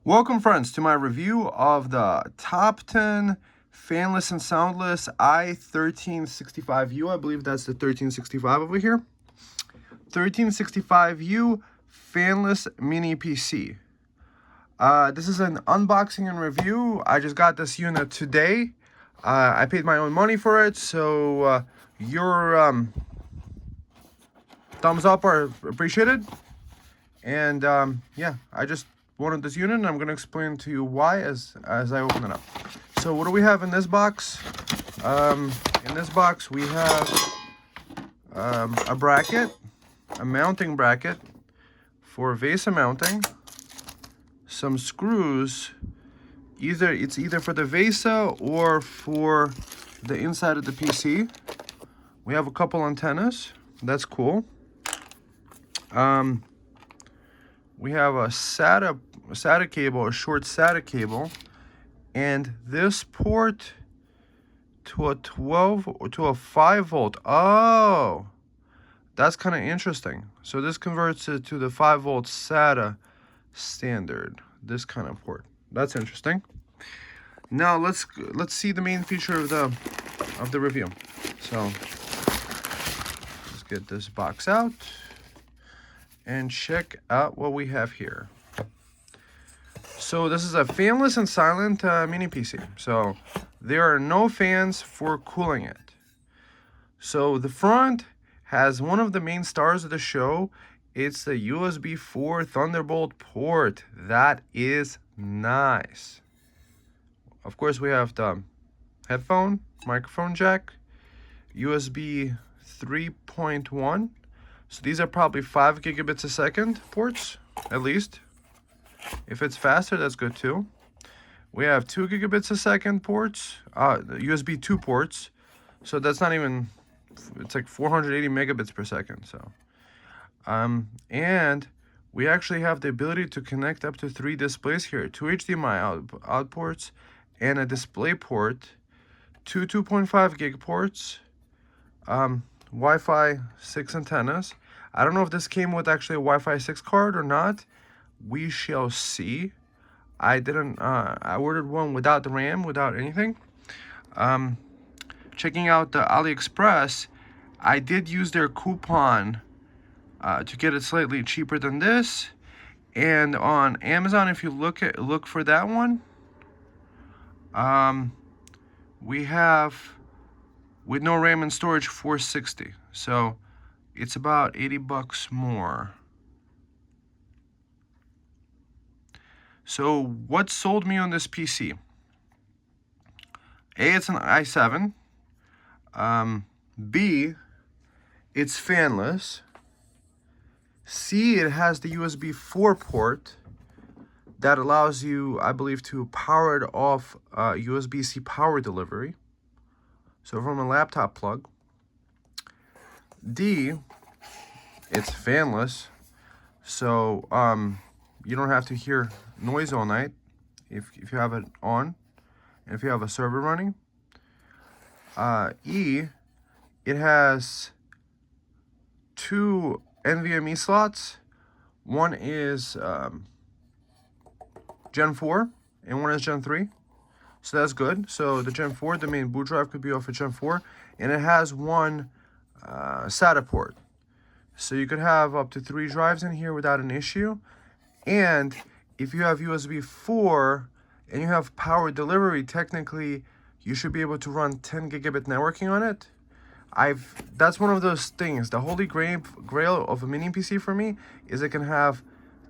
Welcome friends to my review of the Topton fanless and soundless i1365U. I believe that's the 1365 over here. 1365U fanless mini PC. This is an unboxing and review. I just got this unit today. I paid my own money for it, so your thumbs up are appreciated. And yeah, I just wanted this unit, and I'm going to explain to you why as I open it up. So what do we have in this box? In this box we have a bracket, a mounting bracket for VESA mounting, some screws, it's either for the VESA or for the inside of the PC. We have a couple antennas, that's cool. We have a SATA cable, a short SATA cable, and this port to a 12 or to a 5 volt. Oh, that's kind of interesting. So this converts it to the 5 volt SATA standard. This kind of port. That's interesting. Now let's see the main feature of the review. So let's get this box out and check out what we have here. So this is a fanless and silent mini PC. So there are no fans for cooling it. So the front has one of the main stars of the show. It's the USB 4 Thunderbolt port. That is nice. Of course, we have the headphone, microphone jack, USB 3.1. So these are probably 5 gigabits a second ports, at least. If it's faster, that's good too. We have 2 gigabits a second ports, USB 2 ports. So that's not even, it's like 480 megabits per second. So, and we actually have the ability to connect up to 3 displays here, 2 HDMI out ports and a display port, 2 2.5 gig ports, Wi-Fi 6 antennas. I don't know if this came with actually a Wi-Fi 6 card or not. We shall see. I ordered one without the RAM, without anything. Checking out the AliExpress, I did use their coupon to get it slightly cheaper than this. And on Amazon, if you look for that one, we have, with no RAM and storage, $460. So it's about 80 bucks more. So what sold me on this PC? A, it's an i7. B, it's fanless. C, it has the USB 4 port that allows you, I believe, to power it off USB-C power delivery. So from a laptop plug. D, it's fanless. So you don't have to hear noise all night if you have it on, and if you have a server running. E, it has 2 NVMe slots. One is Gen 4 and one is Gen 3. So that's good. So the Gen 4, the main boot drive could be off of Gen 4, and it has one SATA port. So you could have up to 3 drives in here without an issue. And if you have USB 4 and you have power delivery, technically you should be able to run 10 gigabit networking on it. That's one of those things. The holy grail of a mini PC for me is it can have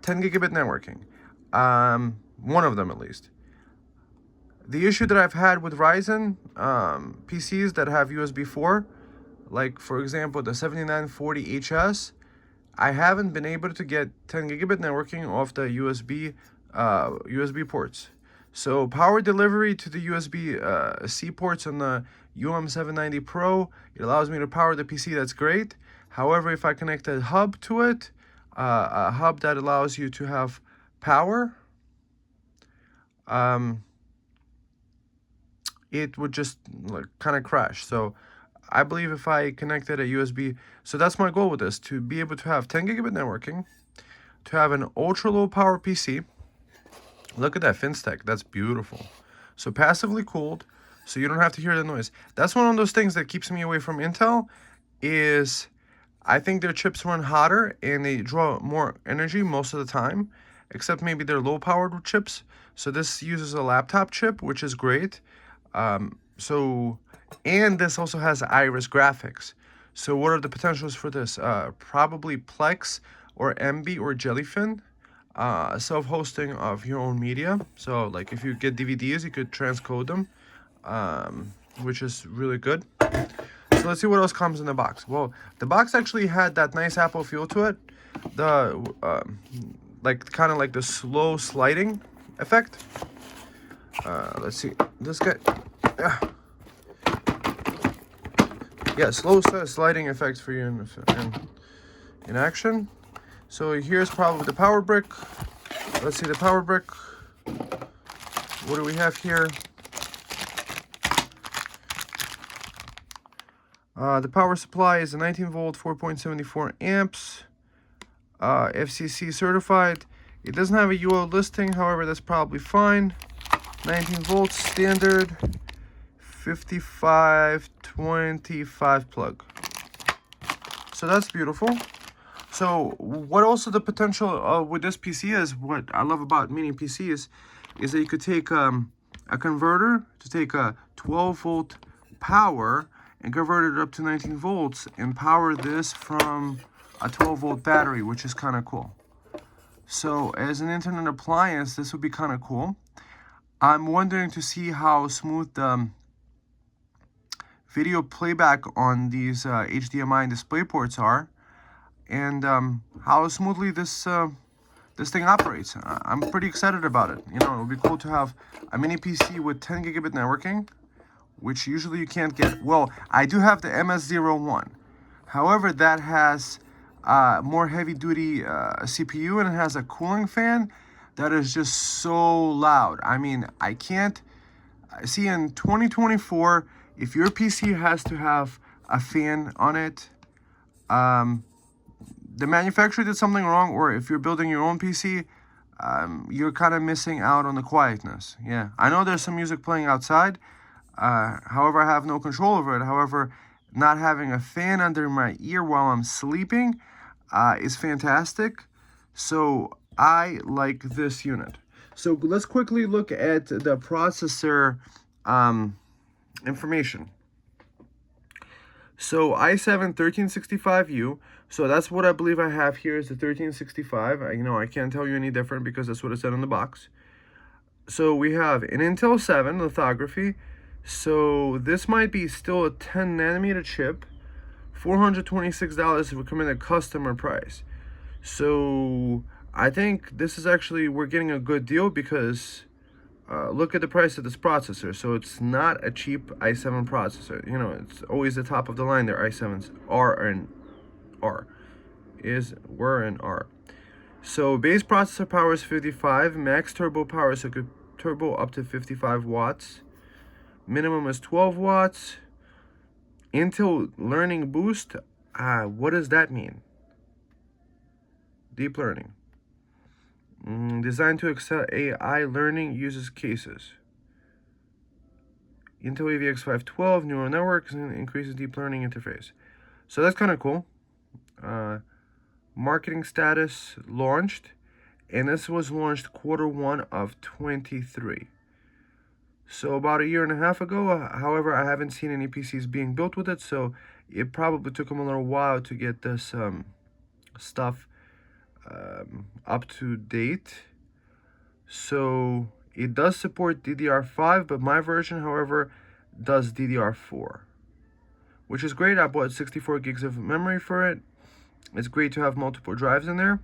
10 gigabit networking. One of them at least. The issue that I've had with RYZEN PCs that have USB 4, like for example the 7940HS, I haven't been able to get 10 gigabit networking off the USB ports. So power delivery to the USB C ports on the UM790 Pro, it allows me to power the PC, that's great. However, if I connect a hub to it, a hub that allows you to have power, it would just like kind of crash. So I believe if I connected a USB, so that's my goal with this, to be able to have 10 gigabit networking, to have an ultra low power PC Look at that FinStack. That's beautiful. So passively cooled, so you don't have to hear the noise. That's one of those things that keeps me away from Intel is I think their chips run hotter and they draw more energy most of the time, except maybe they're low-powered chips. So this uses a laptop chip, which is great. And this also has Iris graphics. So what are the potentials for this? Probably Plex or MB or Jellyfin. Self-hosting of your own media. So like if you get DVDs, you could transcode them, which is really good. So let's see what else comes in the box. Well, the box actually had that nice Apple feel to it. The like kind of like the slow sliding effect. Let's see this guy. Yeah, slow sliding effect for you in action. So here's probably the power brick. Let's see the power brick. What do we have here? The power supply is a 19 volt, 4.74 amps, FCC certified. It doesn't have a UL listing, however, that's probably fine. 19 volts, standard, 5525 plug. So that's beautiful. So what also the potential with this PC is, what I love about mini PCs, is that you could take a converter to take a 12 volt power and convert it up to 19 volts and power this from a 12 volt battery, which is kind of cool. So as an internet appliance, this would be kind of cool. I'm wondering to see how smooth the video playback on these HDMI and display ports are, and how smoothly this thing operates. I'm pretty excited about it. You know, it would be cool to have a mini PC with 10 gigabit networking, which usually you can't get. Well, I do have the MS01. However, that has more heavy-duty CPU, and it has a cooling fan that is just so loud. I mean, I can't see in 2024, if your PC has to have a fan on it, the manufacturer did something wrong, or if you're building your own PC, you're kind of missing out on the quietness. Yeah, I know there's some music playing outside. However, I have no control over it. However, not having a fan under my ear while I'm sleeping is fantastic. So I like this unit. So let's quickly look at the processor information. So i7 1365U. So that's what I believe I have here is the 1365. You know, I can't tell you any different because that's what it said on the box. So we have an Intel 7 lithography. So this might be still a 10 nanometer chip. $426 recommended customer price. So I think this is actually, we're getting a good deal because look at the price of this processor. So it's not a cheap i7 processor. You know, it's always the top of the line. Their i7s were and are. So base processor power is 55. Max turbo power, so could turbo up to 55 watts. Minimum is 12 watts. Intel Learning Boost. What does that mean? Deep learning. Designed to excel AI learning uses cases. Intel AVX 512 neural networks and increases deep learning interface. So that's kind of cool. Marketing status launched, and this was launched Q1 of 23. So about a year and a half ago. However, I haven't seen any PCs being built with it, so it probably took them a little while to get this stuff up to date. So it does support DDR5, but my version, however, does DDR4, which is great. I bought 64 gigs of memory for it. It's great to have multiple drives in there.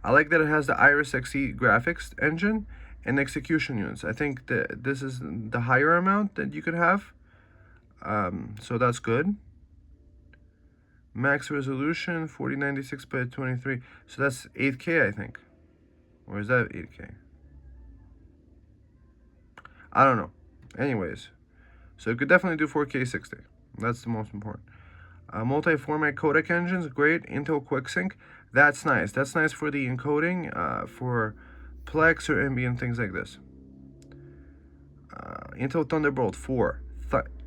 I like that it has the Iris Xe graphics engine and execution units. I think that this is the higher amount that you could have. So that's good. Max resolution 4096 by 23. So that's 8K, I think. Or is that 8K? I don't know. Anyways, so it could definitely do 4K 60. That's the most important. Multi-format codec engines, great. Intel QuickSync, that's nice. That's nice for the encoding, for Plex or ambient, things like this. Intel Thunderbolt 4.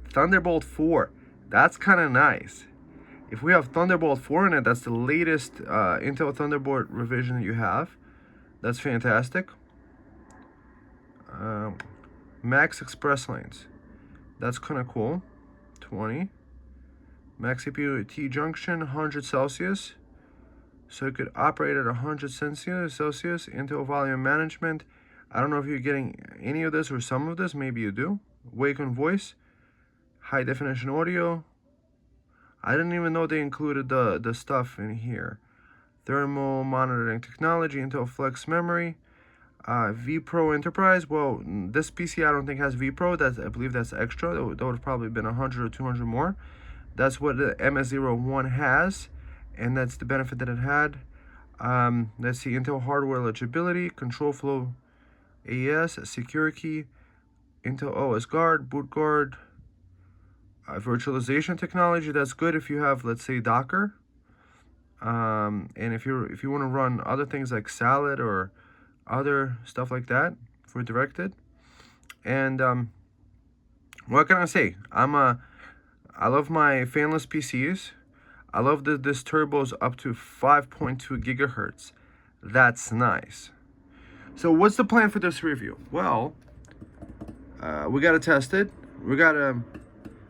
Thunderbolt 4. That's kind of nice. If we have Thunderbolt 4 in it, that's the latest Intel Thunderbolt revision you have. That's fantastic. Max Express lanes. That's kind of cool. 20. Max CPU T junction, 100 Celsius. So it could operate at 100 Celsius. Intel volume management. I don't know if you're getting any of this or some of this. Maybe you do. Wake on voice. High definition audio. I didn't even know they included the stuff in here. Thermal monitoring technology. Intel Flex memory. vPro Enterprise. Well, this PC I don't think has vPro. I believe that's extra. That would have probably been 100 or 200 more. That's what the MS01 has, and that's the benefit that it had. Let's see, Intel hardware legibility, control flow AES, secure key, Intel OS guard, boot guard, virtualization technology. That's good if you have, let's say, Docker. And if you want to run other things like Salad or other stuff like that for directed. And what can I say? I love my fanless PCs. I love that this turbo's up to 5.2 gigahertz. That's nice. So what's the plan for this review? Well, we gotta test it. We gotta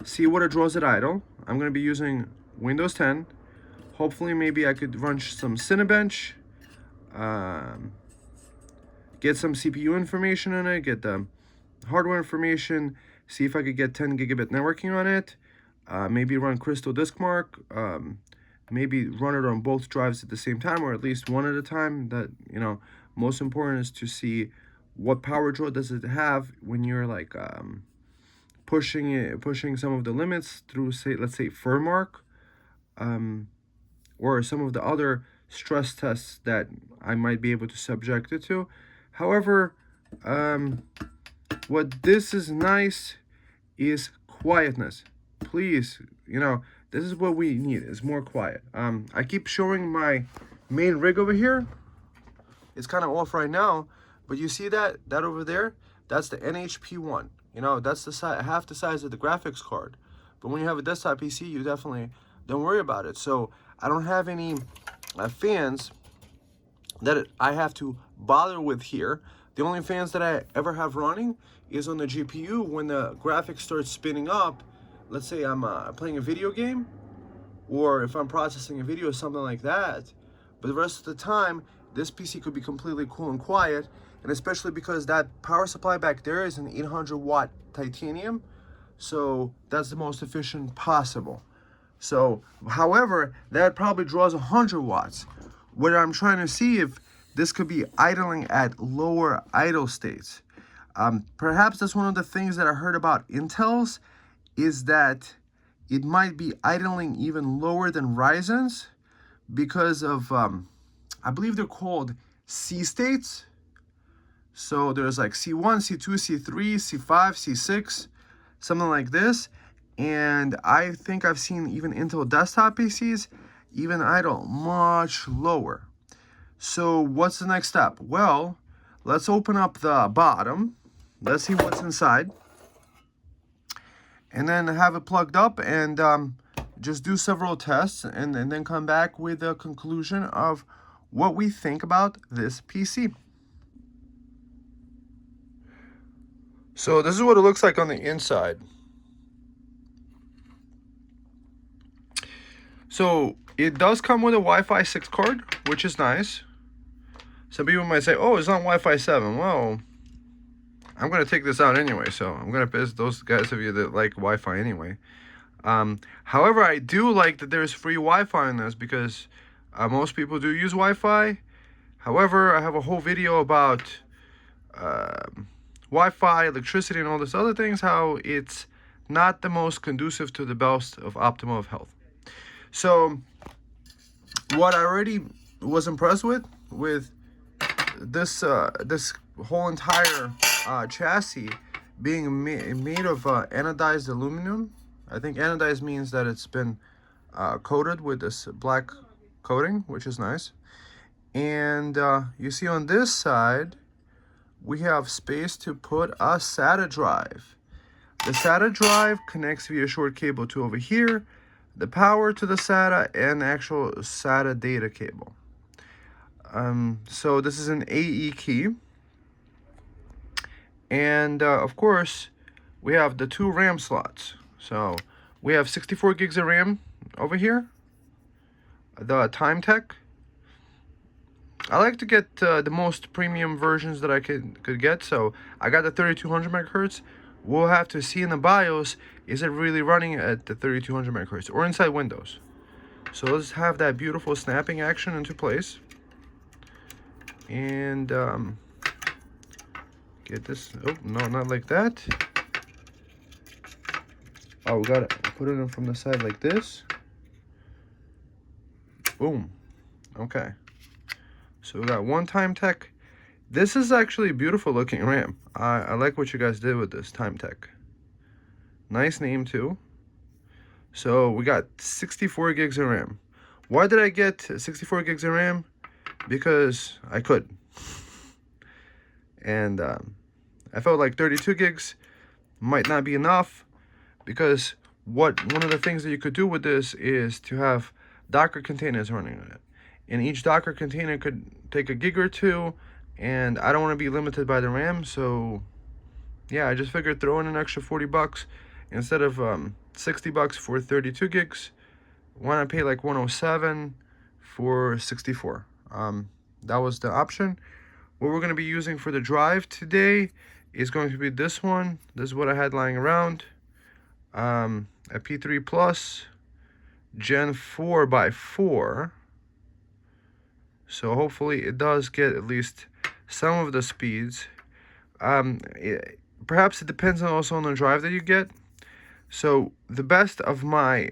see what it draws at idle. I'm gonna be using Windows 10. Hopefully, maybe I could run some Cinenbench. Get some CPU information on it. Get the hardware information. See if I could get 10 gigabit networking on it. Maybe run Crystal diskmark. Maybe run it on both drives at the same time, or at least one at a time. That, you know, most important is to see what power draw does it have when you're like pushing some of the limits through, say, let's say FurMark, or some of the other stress tests that I might be able to subject it to. However, what this is nice is quietness. Please, you know, this is what we need, is more quiet. I keep showing my main rig over here. It's kind of off right now, but you see that over there? That's the NHP1. You know, that's the size, half the size of the graphics card. But when you have a desktop PC, you definitely don't worry about it. So I don't have any fans that I have to bother with here. The only fans that I ever have running is on the GPU when the graphics starts spinning up. Let's say I'm playing a video game, or if I'm processing a video or something like that. But the rest of the time, this PC could be completely cool and quiet, and especially because that power supply back there is an 800 watt titanium, so that's the most efficient possible. So, however, that probably draws 100 watts. What I'm trying to see if this could be idling at lower idle states. Perhaps that's one of the things that I heard about Intel's, is that it might be idling even lower than RYZEN's because of, I believe they're called C states. So there's like C1, C2, C3, C5, C6, something like this. And I think I've seen even Intel desktop PCs even idle much lower. So what's the next step? Well, let's open up the bottom. Let's see what's inside. And then have it plugged up and just do several tests and then come back with a conclusion of what we think about this PC. So this is what it looks like on the inside. So it does come with a Wi-Fi 6 card, which is nice. Some people might say, oh, it's on Wi-Fi 7. Well, I'm going to take this out anyway, so I'm going to piss those guys of you that like Wi-Fi anyway. However, I do like that there's free Wi-Fi in this because most people do use Wi-Fi. However, I have a whole video about Wi-Fi, electricity, and all this other things, how it's not the most conducive to the best of optimal health. So, what I already was impressed with this this whole entire chassis being made of anodized aluminum. I think anodized means that it's been coated with this black coating, which is nice. And you see on this side, we have space to put a SATA drive. The SATA drive connects via short cable to over here, the power to the SATA, and the actual SATA data cable. So this is an AE key. And of course, we have the 2 RAM slots. So we have 64 gigs of RAM over here. The TimeTech. I like to get the most premium versions that I could get. So I got the 3200 megahertz. We'll have to see in the BIOS, is it really running at the 3200 megahertz or inside Windows? So let's have that beautiful snapping action into place. And get this. Oh, no, not like that. Oh, we gotta put it in from the side like this. Boom. Okay. So we got one TimeTech. This is actually a beautiful looking RAM. I like what you guys did with this TimeTech. Nice name too. So we got 64 gigs of RAM. Why did I get 64 gigs of RAM? Because I could. And I felt like 32 gigs might not be enough, because one of the things that you could do with this is to have Docker containers running on it. And each Docker container could take a gig or two, and I don't want to be limited by the RAM, so yeah, I just figured throw in an extra 40 bucks instead of 60 bucks for 32 gigs. Why not pay like 107 for 64? That was the option. What we're going to be using for the drive today is going to be this one. This is what I had lying around. A P3 Plus Gen 4x4. So hopefully it does get at least some of the speeds. Perhaps it depends also on the drive that you get. So the best of my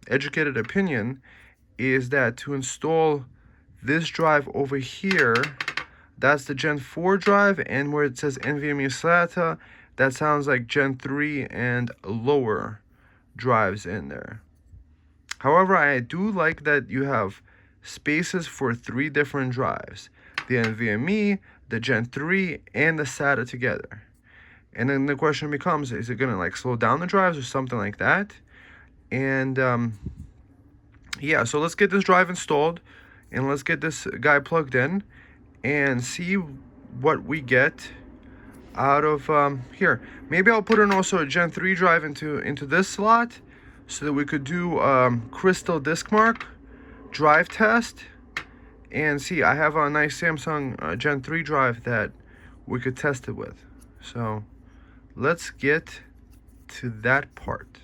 educated opinion is that to install this drive over here, that's the Gen 4 drive, and where it says NVMe SATA, that sounds like Gen 3 and lower drives in there. However, I do like that you have spaces for 3 different drives: the NVMe, the Gen 3, and the SATA together. And then the question becomes, is it gonna like slow down the drives or something like that? And yeah, so let's get this drive installed, and let's get this guy plugged in and see what we get out of here. Maybe I'll put in also a Gen 3 drive into this slot, so that we could do crystal diskmark drive test and see. I have a nice Samsung Gen 3 drive that we could test it with. So let's get to that part.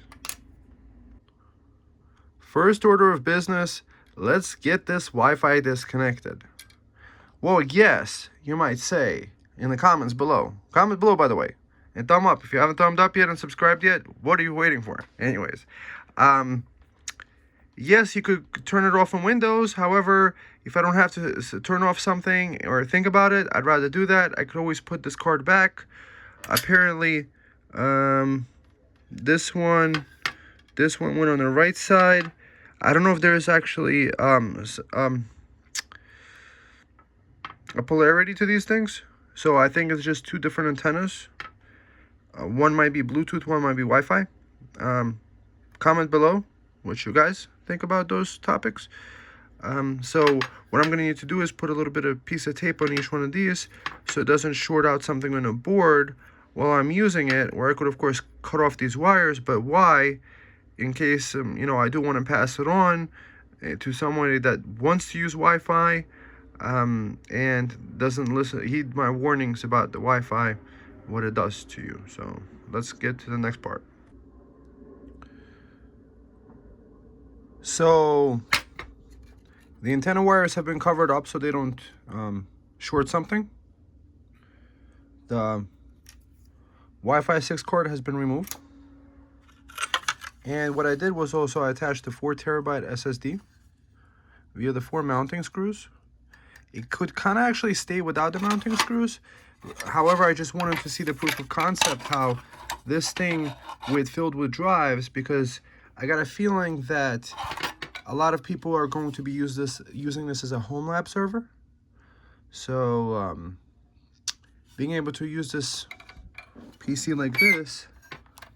First order of business, let's get this Wi-Fi disconnected. Well, yes, you might say in the comments below. Comment below, by the way. And thumb up. If you haven't thumbed up yet and subscribed yet, what are you waiting for? Anyways, yes, you could turn it off in Windows. However, if I don't have to turn off something or think about it, I'd rather do that. I could always put this card back. Apparently, this one went on the right side. I don't know if there's actually a polarity to these things. So I think it's just 2 different antennas. One might be Bluetooth, one might be Wi-Fi. Comment below what you guys think about those topics. So what I'm going to need to do is put a little bit of piece of tape on each one of these so it doesn't short out something on a board while I'm using it, where I could of course cut off these wires. But why? In case you know, I do want to pass it on to somebody that wants to use Wi-Fi and doesn't heed my warnings about the Wi-Fi, what it does to you. So let's get to the next part. So the antenna wires have been covered up so they don't short something. The Wi-Fi 6 cord has been removed. And what I did was also I attached the 4 terabyte SSD via the 4 mounting screws. It could kind of actually stay without the mounting screws. However, I just wanted to see the proof of concept, how this thing filled with drives, because I got a feeling that a lot of people are going to be using this as a home lab server. So being able to use this PC like this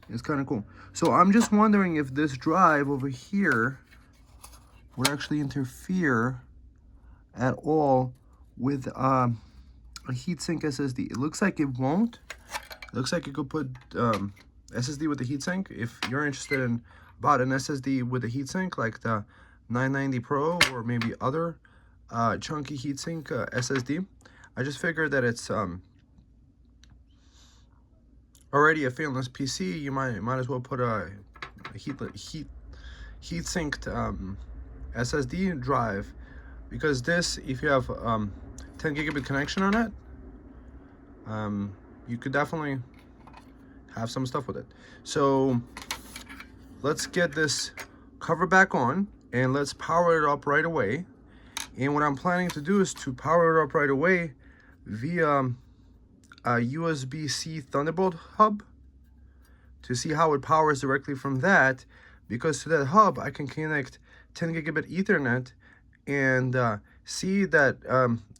is kind of cool. So I'm just wondering if this drive over here would actually interfere at all with a heatsink SSD. It looks like it won't. It looks like you could put SSD with the heatsink. If you're interested in about an SSD with a heatsink, like the 990 Pro or maybe other chunky heatsink SSD, I just figured that it's already a fanless PC. You might as well put a heat synced SSD drive, because this, if you have 10 gigabit connection on it, you could definitely have some stuff with it. So let's get this cover back on and let's power it up right away. And what I'm planning to do is to power it up right away via a USB-C Thunderbolt hub to see how it powers directly from that, because to that hub I can connect 10 gigabit Ethernet and see that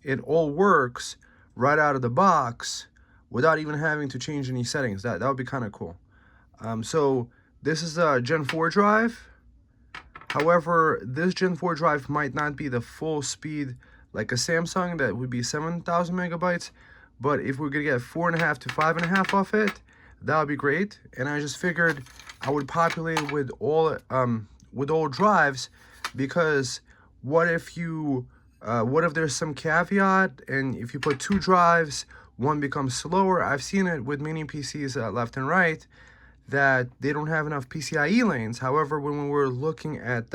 it all works right out of the box without even having to change any settings. That would be kind of cool. So this is a Gen 4 drive. However, this Gen 4 drive might not be the full speed like a Samsung that would be 7,000 megabytes. But if we're gonna get 4.5 to 5.5 off it, that would be great. And I just figured I would populate it with all drives, because what if there's some caveat, and if you put 2 drives, one becomes slower. I've seen it with many PCs left and right, that they don't have enough PCIe lanes. However, when we were looking at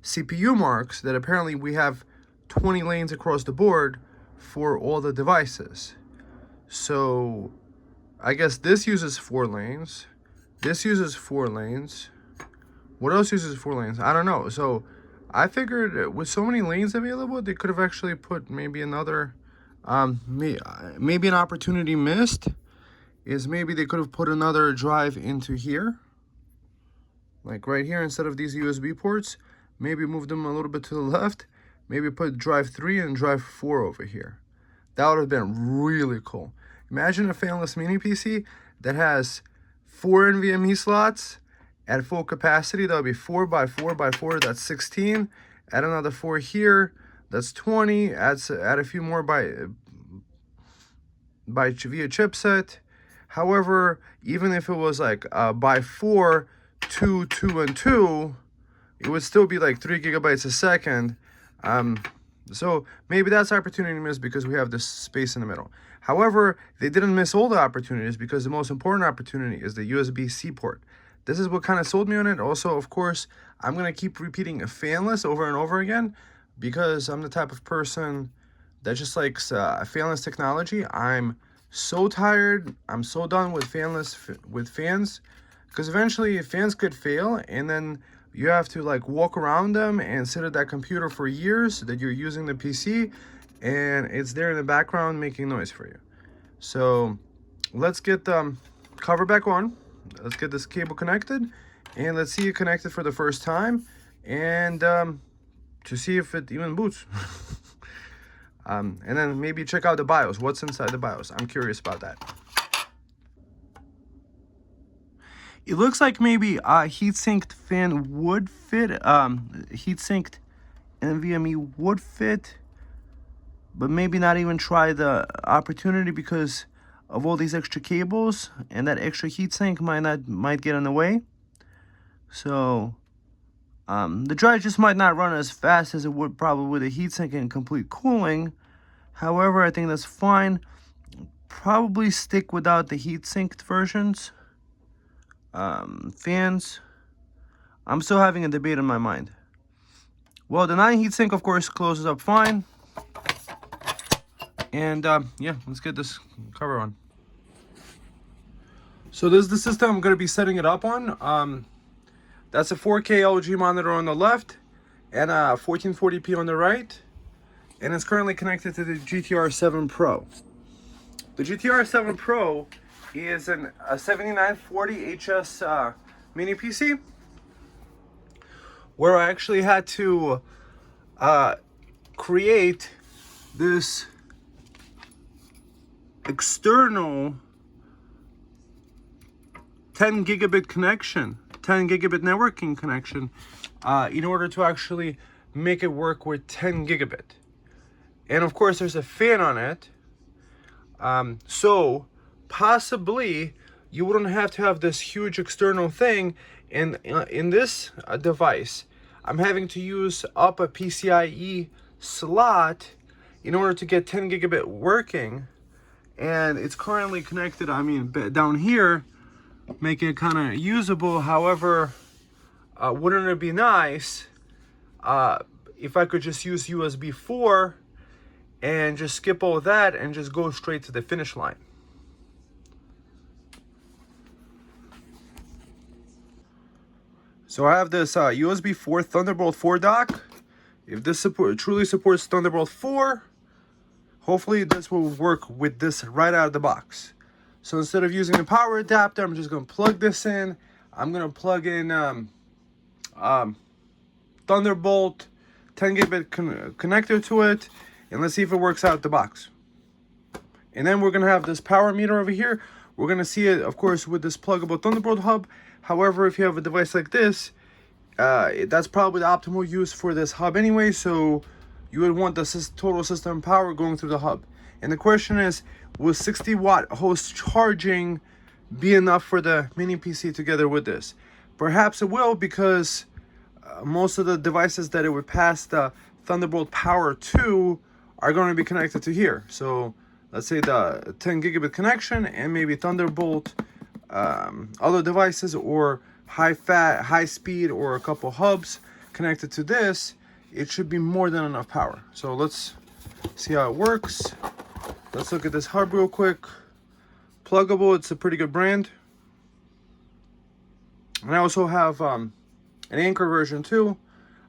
CPU marks, that apparently we have 20 lanes across the board for all the devices. So I guess this uses 4 lanes. This uses 4 lanes. What else uses 4 lanes? I don't know. So I figured with so many lanes available, they could have actually put maybe another, maybe an opportunity missed is maybe they could have put another drive into here, like right here, instead of these USB ports. Maybe move them a little bit to the left. Maybe put drive 3 and drive 4 over here. That would have been really cool. Imagine a fanless mini PC that has 4 NVMe slots at full capacity. That would be 4 by 4 by 4, that's 16. Add another 4 here, that's 20. Add a few more via chipset. However, even if it was like by 4, 2, 2, and 2, it would still be like 3 gigabytes a second. So maybe that's opportunity missed because we have this space in the middle. However, they didn't miss all the opportunities, because the most important opportunity is the USB-C port. This is what kind of sold me on it. Also, of course, I'm going to keep repeating a fanless over and over again, because I'm the type of person that just likes fanless technology. I'm so tired. I'm so done with fans, because eventually fans could fail, and then you have to like walk around them and sit at that computer for years that you're using the PC, and it's there in the background making noise for you. So let's get the cover back on. Let's get this cable connected, and let's see it connected for the first time, and to see if it even boots. And then maybe check out the BIOS. What's inside the BIOS? I'm curious about that. It looks like maybe a heat-sinked fan would fit, heat-sinked NVMe would fit, but maybe not even try the opportunity because of all these extra cables, and that extra heatsink might get in the way. So the drive just might not run as fast as it would probably with a heatsink and complete cooling. However, I think that's fine. Probably stick without the heat-sinked versions. Fans, I'm still having a debate in my mind. Well, the non-heatsink, of course, closes up fine. And yeah, let's get this cover on. So this is the system I'm going to be setting it up on. That's a 4K LG monitor on the left and a 1440p on the right. And it's currently connected to the GTR 7 Pro. The GTR 7 Pro is a 7940 HS mini PC, where I actually had to create this external 10 gigabit connection, 10 gigabit networking connection, in order to actually make it work with 10 gigabit. And of course, there's a fan on it. So possibly you wouldn't have to have this huge external thing. And in this device, I'm having to use up a PCIe slot in order to get 10 gigabit working. And it's currently connected, I mean, down here, making it kind of usable. However, wouldn't it be nice if I could just use USB 4 and just skip all that and just go straight to the finish line? So I have this USB 4 Thunderbolt 4 dock. If this truly supports Thunderbolt 4, hopefully this will work with this right out of the box. So instead of using a power adapter, I'm just going to plug this in. I'm going to plug in Thunderbolt 10 gigabit connector to it, and let's see if it works out the box. And then we're going to have this power meter over here. We're going to see it, of course, with this pluggable Thunderbolt hub. However, if you have a device like this, that's probably the optimal use for this hub anyway, so you would want the total system power going through the hub. And the question is, will 60-watt host charging be enough for the mini PC together with this? Perhaps it will, because most of the devices that it would pass the Thunderbolt power to are going to be connected to here. So let's say the 10 gigabit connection and maybe Thunderbolt other devices, or high speed, or a couple hubs connected to this, it should be more than enough power. So let's see how it works. Let's look at this hub real quick. Pluggable, it's a pretty good brand. And I also have an Anchor version too.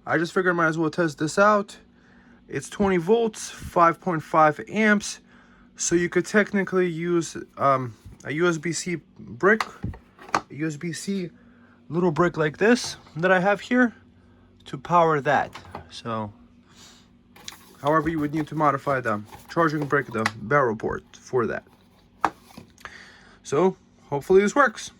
I just figured I might as well test this out. It's 20 volts, 5.5 amps. So you could technically use a USB-C brick, a USB-C little brick like this that I have here to power that. So, however, you would need to modify the charging brick, the barrel port for that. So, hopefully this works.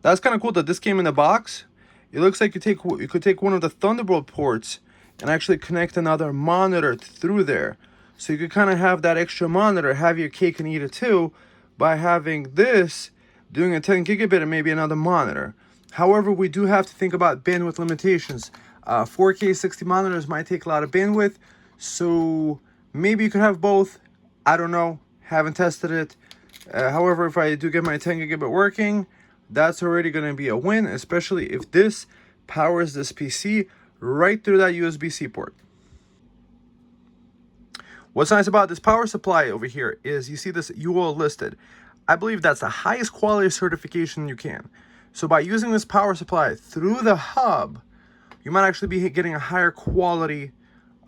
That's kind of cool that this came in a box. It looks like you could take one of the Thunderbolt ports and actually connect another monitor through there. So you could kind of have that extra monitor, have your cake and eat it too, by having this, doing a 10 gigabit and maybe another monitor. However, we do have to think about bandwidth limitations. 4K 60 monitors might take a lot of bandwidth, so maybe you could have both. I don't know, haven't tested it. However, if I do get my 10 gigabit working, that's already going to be a win, especially if this powers this PC right through that USB-C port. What's nice about this power supply over here is you see this UL listed. I believe that's the highest quality certification you can. So by using this power supply through the hub, you might actually be getting a higher quality,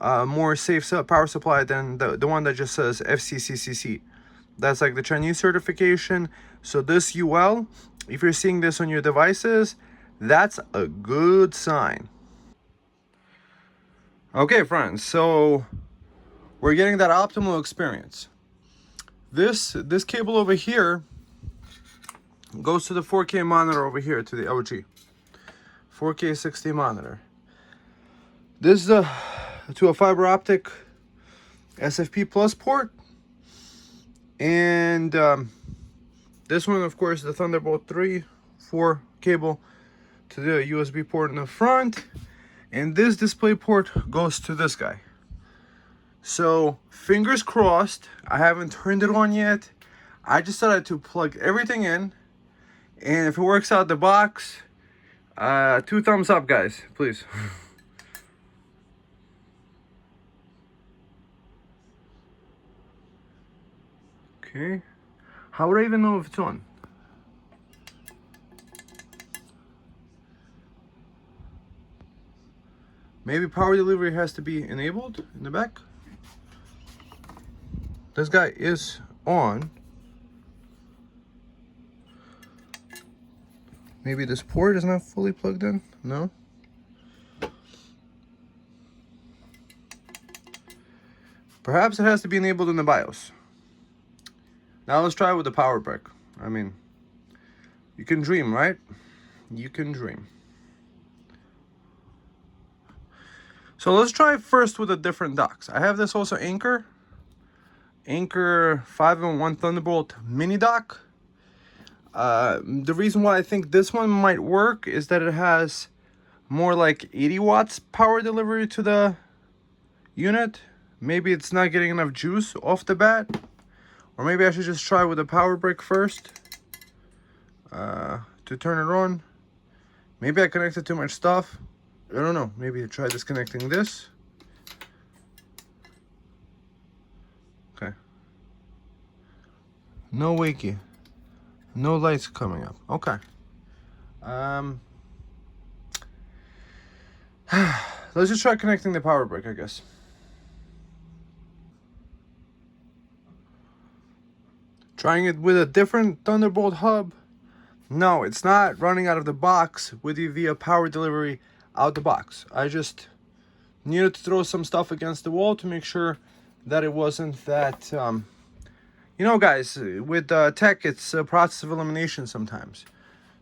more safe power supply than the one that just says FCCCC. That's like the Chinese certification. So this UL, if you're seeing this on your devices, that's a good sign. Okay, friends, so we're getting that optimal experience. This cable over here goes to the 4K monitor over here, to the LG 4K 60 monitor. This is to a fiber optic SFP plus port, and this one, of course, the Thunderbolt 3/4 cable to the USB port in the front, and this display port goes to this guy. So fingers crossed. I haven't turned it on yet. I just decided to plug everything in, and if it works out the box, 2 thumbs up, guys, please. Okay, how would I even know if it's on? Maybe power delivery has to be enabled in the back. This guy is on. Maybe this port is not fully plugged in. No. Perhaps it has to be enabled in the BIOS. Now let's try it with the power brick. I mean, you can dream, right? You can dream. So let's try first with the different docks. I have this also Anchor 5-in-1 Thunderbolt mini dock. The reason why I think this one might work is that it has more like 80 watts power delivery to the unit. Maybe it's not getting enough juice off the bat, or maybe I should just try with the power brick first to turn it on. Maybe I connected too much stuff. I don't know. Maybe try disconnecting this. Okay. No wakey. No lights coming up. Okay. Let's just try connecting the power brick, I guess. Trying it with a different Thunderbolt hub. No, it's not running out of the box with you via power delivery out the box. I just needed to throw some stuff against the wall to make sure that it wasn't that, you know, guys, with tech, it's a process of elimination sometimes.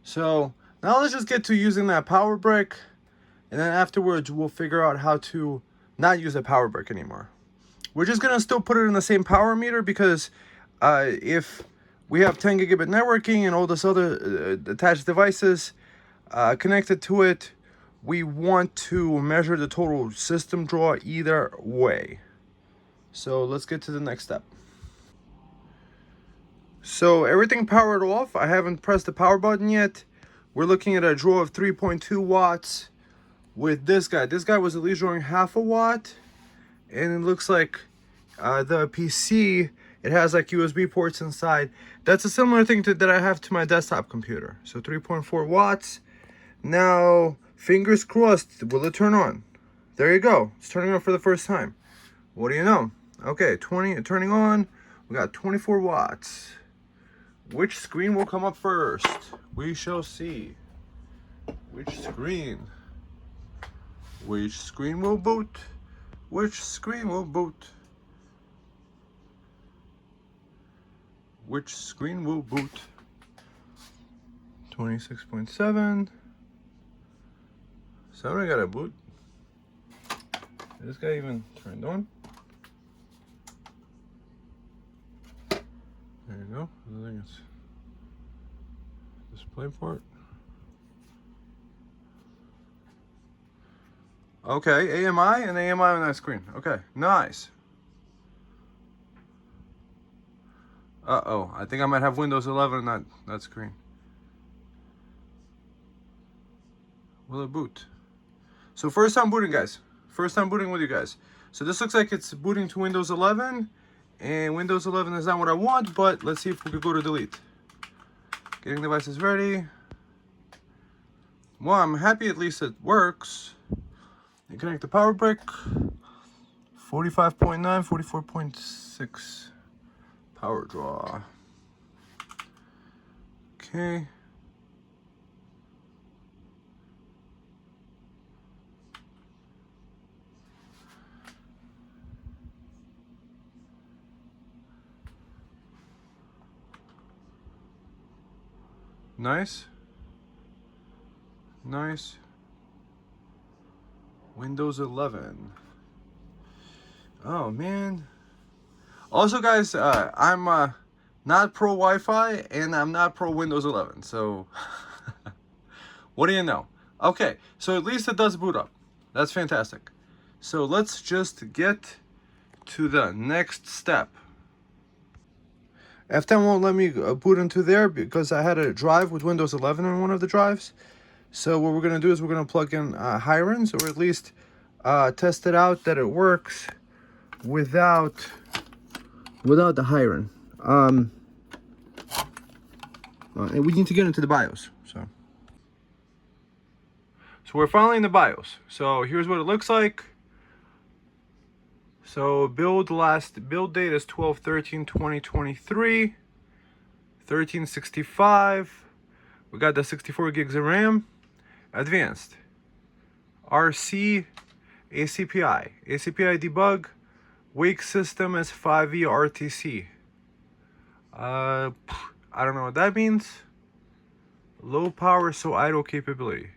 So now let's just get to using that power brick, and then afterwards we'll figure out how to not use the power brick anymore. We're just gonna still put it in the same power meter because if we have 10 gigabit networking and all this other attached devices connected to it, we want to measure the total system draw either way. So let's get to the next step. So everything powered off. I haven't pressed the power button yet. We're looking at a draw of 3.2 watts with this guy. This guy was at least drawing half a watt, and it looks like the PC, it has like USB ports inside. That's a similar thing that I have to my desktop computer. So 3.4 watts. Now, fingers crossed, will it turn on? There you go. It's turning on for the first time. What do you know? Okay, turning on. We got 24 watts. Which screen will come up first? We shall see. Which screen? Which screen will boot? Which screen will boot? Which screen will boot? 26.7. Somebody got a boot. Is this guy even turned on? There you go. I think it's display port. Okay, AMI and AMI on that screen. Okay, nice. Uh-oh, I think I might have Windows 11 on that screen. Will it boot? So first time booting, guys. First time booting with you guys. So this looks like it's booting to Windows 11. And Windows 11 is not what I want, but let's see if we could go to delete. Getting devices ready. Well, I'm happy at least it works. You connect the power brick. 45.9, 44.6 power draw. Okay. Nice. Nice. Windows 11. Oh, man. Also, guys, I'm not pro Wi-Fi, and I'm not pro Windows 11. So, what do you know? Okay, so at least it does boot up. That's fantastic. So let's just get to the next step. F10 won't let me boot into there because I had a drive with Windows 11 on one of the drives. So what we're going to do is we're going to plug in RYZEN, or at least test it out that it works without the RYZEN. And we need to get into the BIOS. So we're finally in the BIOS. So here's what it looks like. So build date is 12/13/2023, 1365. We got the 64 gigs of RAM. Advanced RC ACPI debug. Wake system is 5E RTC. I don't know what that means. Low power, so idle capability.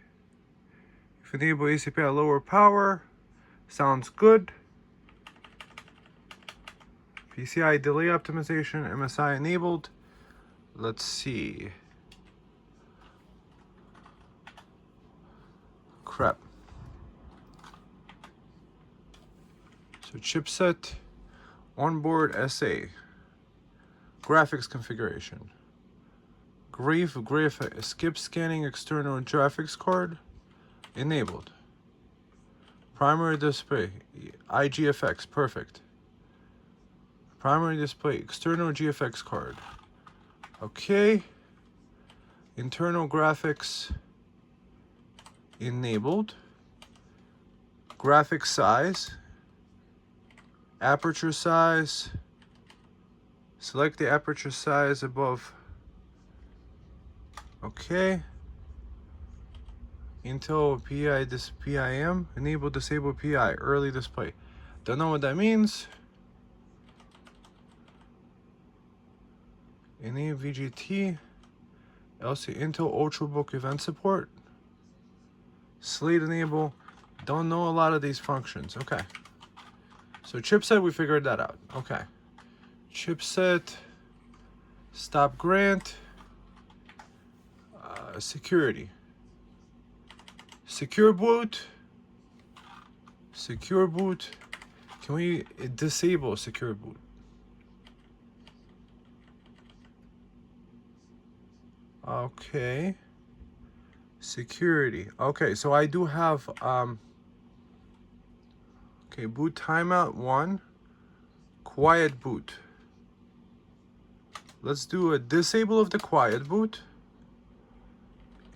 If enable ACP at lower power, sounds good. PCI delay optimization, MSI enabled. Let's see. Crap. So chipset, onboard SA, graphics configuration. Skip scanning external graphics card, enabled. Primary display, IGFX, perfect. Primary display, external GFX card. Okay. Internal graphics, enabled. Graphic size, aperture size. Select the aperture size above. Okay. Intel PIM, enable disable PI, early display. Don't know what that means. Enable VGT, LC Intel Ultrabook event support. Slate enable. Don't know a lot of these functions. Okay. So chipset, we figured that out. Okay. Chipset, stop grant, security. Secure boot. Secure boot. Can we disable secure boot? Okay. Security. Okay, so I do have okay, boot timeout 1. Quiet boot. Let's do a disable of the quiet boot.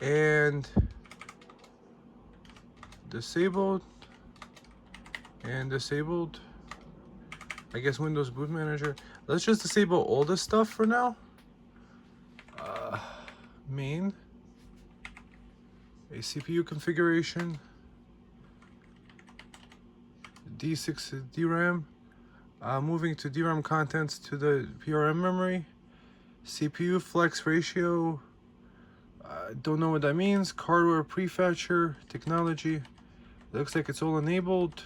And disabled. And disabled. I guess Windows Boot Manager. Let's just disable all this stuff for now. Main. A CPU configuration. D6 DRAM. Moving to DRAM contents to the PRM memory. CPU flex ratio. Don't know what that means. Hardware prefetcher technology. Looks like it's all enabled.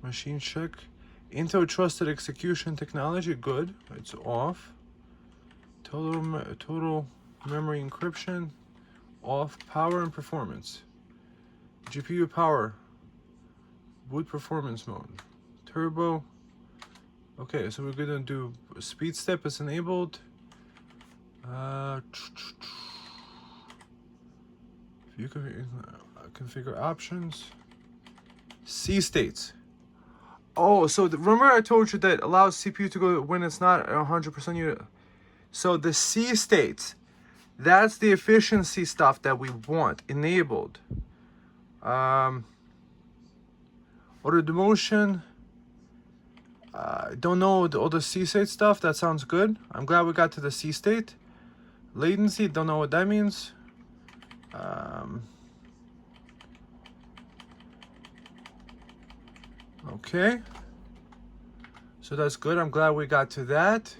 Machine check. Intel trusted execution technology. Good. It's off. Total memory encryption. Off. Power and performance. GPU power. Boot performance mode. Turbo. Okay, so we're gonna do speed step is enabled. You can configure options. C states. Oh, so remember I told you that allows CPU to go when it's not 100% unit. So the C states, that's the efficiency stuff that we want enabled. Auto demotion. Don't know all the C state stuff. That sounds good. I'm glad we got to the C state. Latency, don't know what that means. Okay. So that's good. I'm glad we got to that.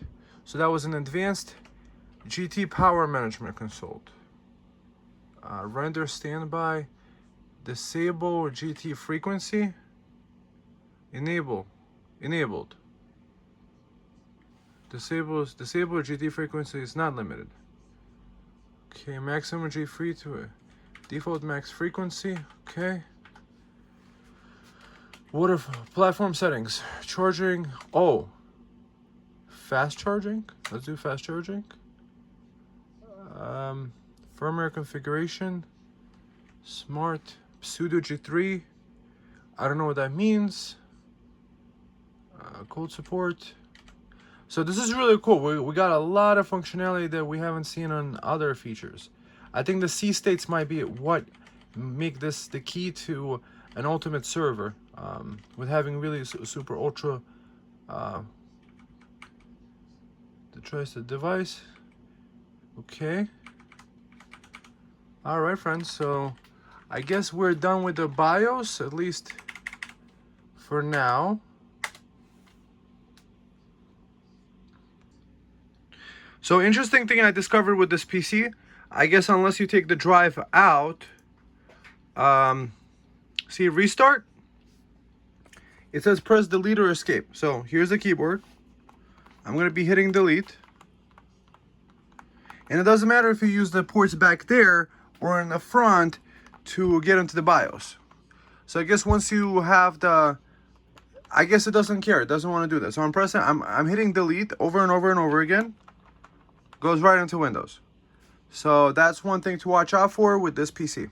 So that was an advanced GT power management console. Render standby. Disable GT frequency. Enabled. Disable GT frequency is not limited. Okay, maximum G free to a default max frequency. Okay. What if platform settings? Charging. Oh. Fast charging. Let's do fast charging. Firmware configuration. Smart. Pseudo G3. I don't know what that means. Code support. So this is really cool. We got a lot of functionality that we haven't seen on other features. I think the C states might be what make this the key to an ultimate server, with having really super ultra the trusted device. Okay. All right, friends. So I guess we're done with the BIOS, at least for now. So interesting thing I discovered with this PC, I guess unless you take the drive out, see restart, it says press delete or escape. So here's the keyboard. I'm going to be hitting delete. And it doesn't matter if you use the ports back there or in the front to get into the BIOS. So I guess once you have the, I guess it doesn't care. It doesn't want to do that. So I'm hitting delete over and over and over again. Goes right into Windows. So that's one thing to watch out for with this PC.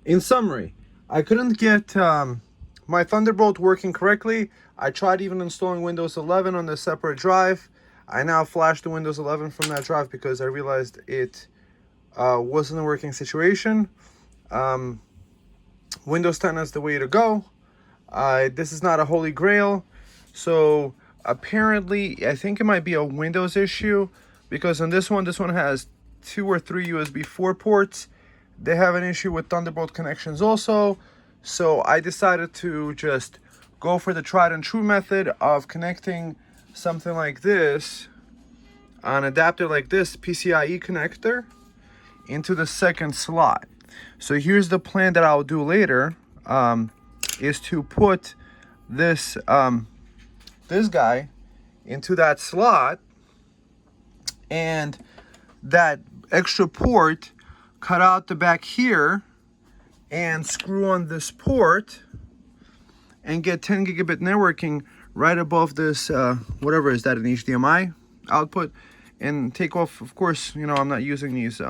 In summary, I couldn't get my Thunderbolt working correctly. I tried even installing Windows 11 on the separate drive. I now flashed the Windows 11 from that drive because I realized it wasn't a working situation. Windows 10 is the way to go. This is not a holy grail. So apparently, I think it might be a Windows issue, because on this one has 2 or 3 USB 4 ports. They have an issue with Thunderbolt connections also. So I decided to just go for the tried and true method of connecting something like this, an adapter like this, PCIe connector, into the second slot. So here's the plan that I'll do later, is to put this this guy into that slot, and that extra port cut out the back here and screw on this port and get 10 gigabit networking right above this whatever is that, an HDMI output, and take off, of course, you know, I'm not using these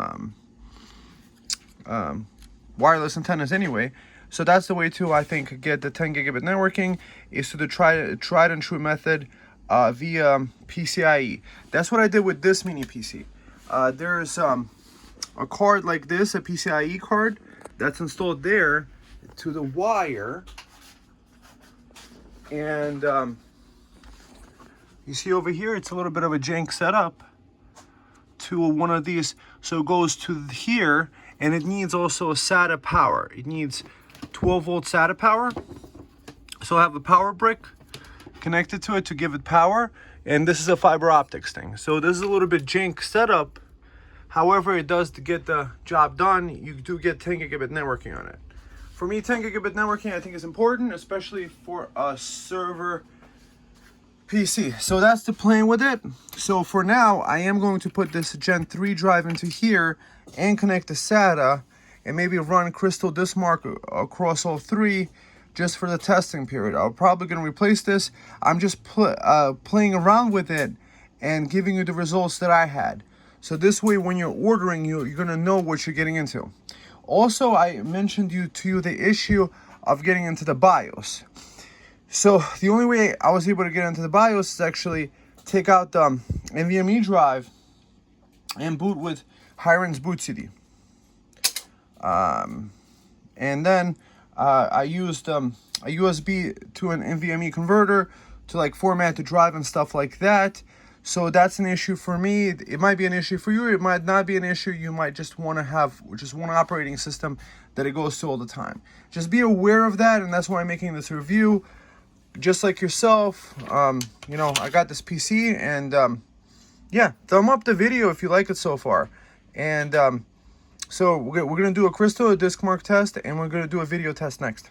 wireless antennas anyway. So that's the way to, I think, get the 10 gigabit networking, is to the tried and true method via PCIe. That's what I did with this mini PC. There's a card like this, a PCIe card, that's installed there to the wire. And you see over here, it's a little bit of a jank setup to one of these. So it goes to here, and it needs also a SATA power. It needs 12 volt SATA power. So I have a power brick connected to it to give it power. And this is a fiber optics thing. So this is a little bit jank setup. However, it does to get the job done. You do get 10 gigabit networking on it. For me, 10 gigabit networking I think is important, especially for a server PC. So that's the plan with it. So for now, I am going to put this Gen 3 drive into here and connect the SATA, and maybe run Crystal diskmark across all 3 just for the testing period. I'm probably going to replace this. I'm just playing around with it and giving you the results that I had. So this way, when you're ordering, you're going to know what you're getting into. Also, I mentioned to you the issue of getting into the BIOS. So the only way I was able to get into the BIOS is actually take out the NVMe drive and boot with RYZEN's boot CD. And then I used a USB to an NVMe converter to like format the drive and stuff like that. So that's an issue for me. It might be an issue for you. It might not be an issue. You might just want to have just one operating system that it goes to all the time. Just be aware of that, and that's why I'm making this review. Just like yourself, you know, I got this PC, and yeah, thumb up the video if you like it so far. And so we're going to do a Crystal, a diskmark test, and we're going to do a video test next.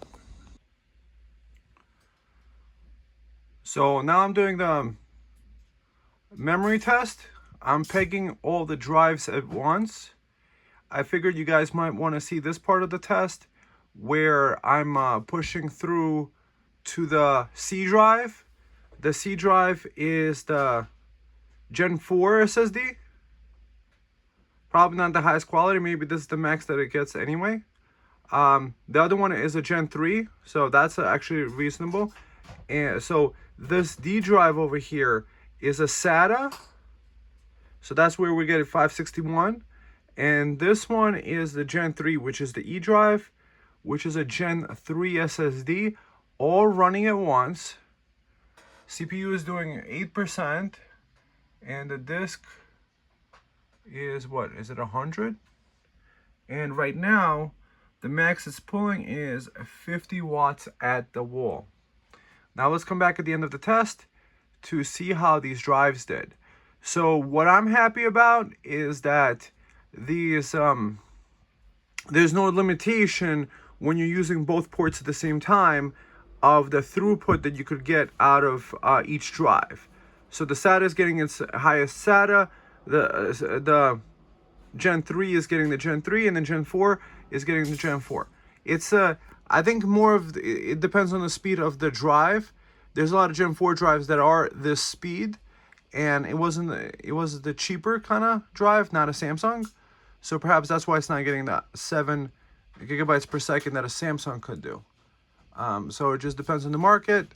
So now I'm doing the memory test. I'm pegging all the drives at once. I figured you guys might want to see this part of the test where I'm pushing through to the C drive. The C drive is the Gen 4 SSD. Probably not the highest quality. Maybe this is the max that it gets anyway. The other one is a Gen 3, so that's actually reasonable. And so this D drive over here is a SATA. So that's where we get it 561. And this one is the Gen 3, which is the E drive, which is a Gen 3 SSD, all running at once. CPU is doing 8%, and the disk is what? Is it 100? And right now, the max it's pulling is 50 watts at the wall. Now let's come back at the end of the test to see how these drives did. So what I'm happy about is that these there's no limitation when you're using both ports at the same time of the throughput that you could get out of each drive. So the SATA is getting its highest SATA, the Gen 3 is getting the Gen 3, and then Gen 4 is getting the Gen 4. It's I think more of it depends on the speed of the drive. There's a lot of Gen 4 drives that are this speed, and it was the cheaper kind of drive, not a Samsung. So perhaps that's why it's not getting that 7 gigabytes per second that a Samsung could do. So it just depends on the market.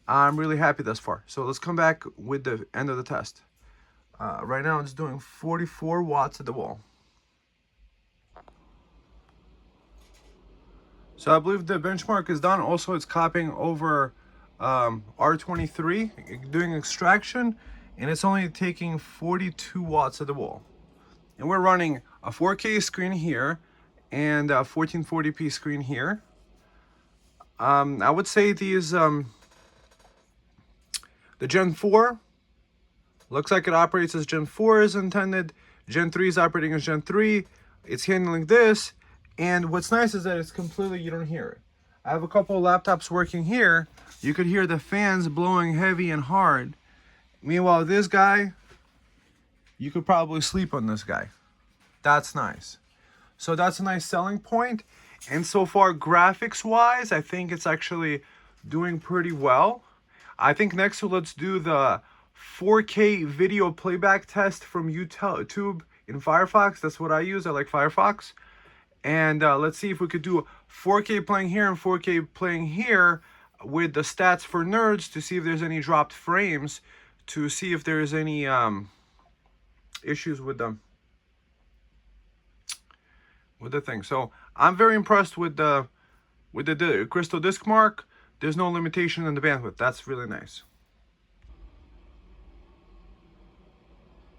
I'm really happy thus far. So let's come back with the end of the test. Right now it's doing 44 watts at the wall. So I believe the benchmark is done. Also, it's copying over R23, doing extraction, and it's only taking 42 watts at the wall. And we're running a 4K screen here and a 1440p screen here. I would say these, the Gen 4 looks like it operates as Gen 4 is intended. Gen 3 is operating as Gen 3. It's handling this. And what's nice is that it's completely, you don't hear it. I have a couple of laptops working here. You could hear the fans blowing heavy and hard. Meanwhile, this guy, you could probably sleep on this guy. That's nice. So that's a nice selling point. And so far, graphics-wise, I think it's actually doing pretty well. I think next, let's do the 4K video playback test from YouTube in Firefox. That's what I use. I like Firefox. And let's see if we could do 4K playing here and 4K playing here with the stats for nerds to see if there's any dropped frames, to see if there's any issues with them. With the thing. So I'm very impressed with the crystal diskmark. There's no limitation in the bandwidth. That's really nice.